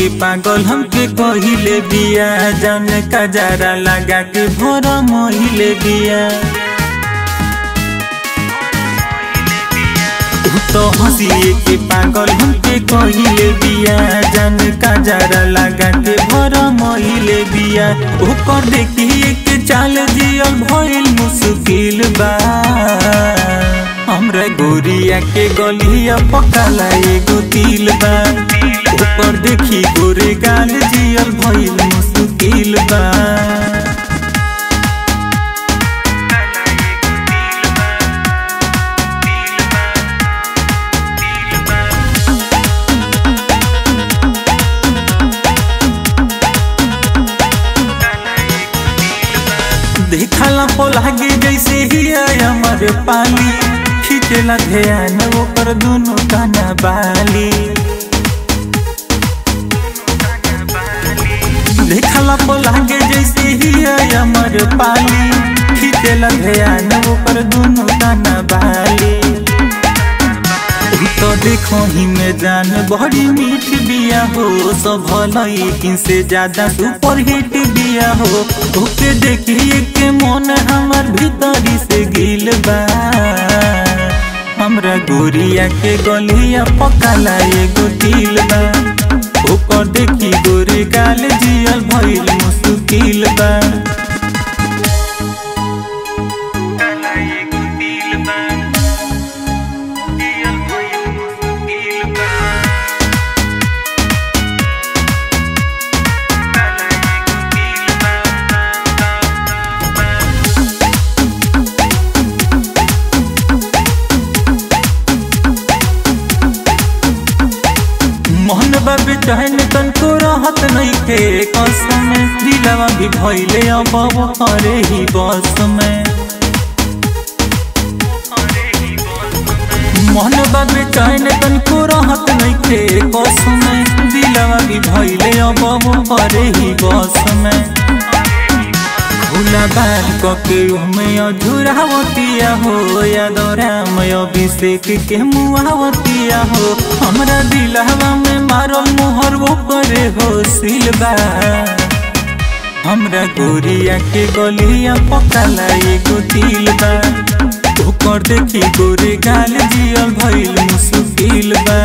के पागल हमके कहिले बिया, जान का जरा लगा के भोर मोहिले बिया। तो हंसिए के पागल हमके कहिले बिया, जान का जरा लगा के भोर मोहिले बिया। ओकर देखिए के चाल जियल भइल मुश्किल बा, हमरा गोरिया के गलिया पकाला एगो दिल बा। ऊपर देखी गोरे गाल जियल भइल मुश्किल बा। देखला पो लागे जैसे ही हमारे पाली, खींचला ध्यान ओकर दोनों काना बाली। देखला पो लागे जैसे ही हमारे पाली, खींचला ध्यान ओकर दोनों काना बाली। तो देखो ही में जान बड़ी मीठ बिया हो, सब लड़किन से ज्यादा सुपर हिट बिया हो। ओके देखिए के मन हमार भीतरी से गिल बा, हमरा गोरिया के गलिया पकाला एगो दिल बा। ओकर देखी गोरे गाल जियल भइल मुश्किल बा। मोहन बाबे चहन तन को राहत नहीं थे कसम, दिलवा भी भइले अब करे ही बस में। मोहन बाबे चहन तन को राहत नहीं थे कसम, दिलवा भी भइले अब करे ही बस में। भूला बाल कके हमें अधूरावतिया हो, याद राम अभिषेक के मुआवतिया हो। हमरा दिलवा में मारल मोहर वो करे हो सिलबा, हमरा गोरिया के गलिया पकाला एगो दिल बा। ओकर देखी गोरे गाल जियल भइल मुश्किल बा।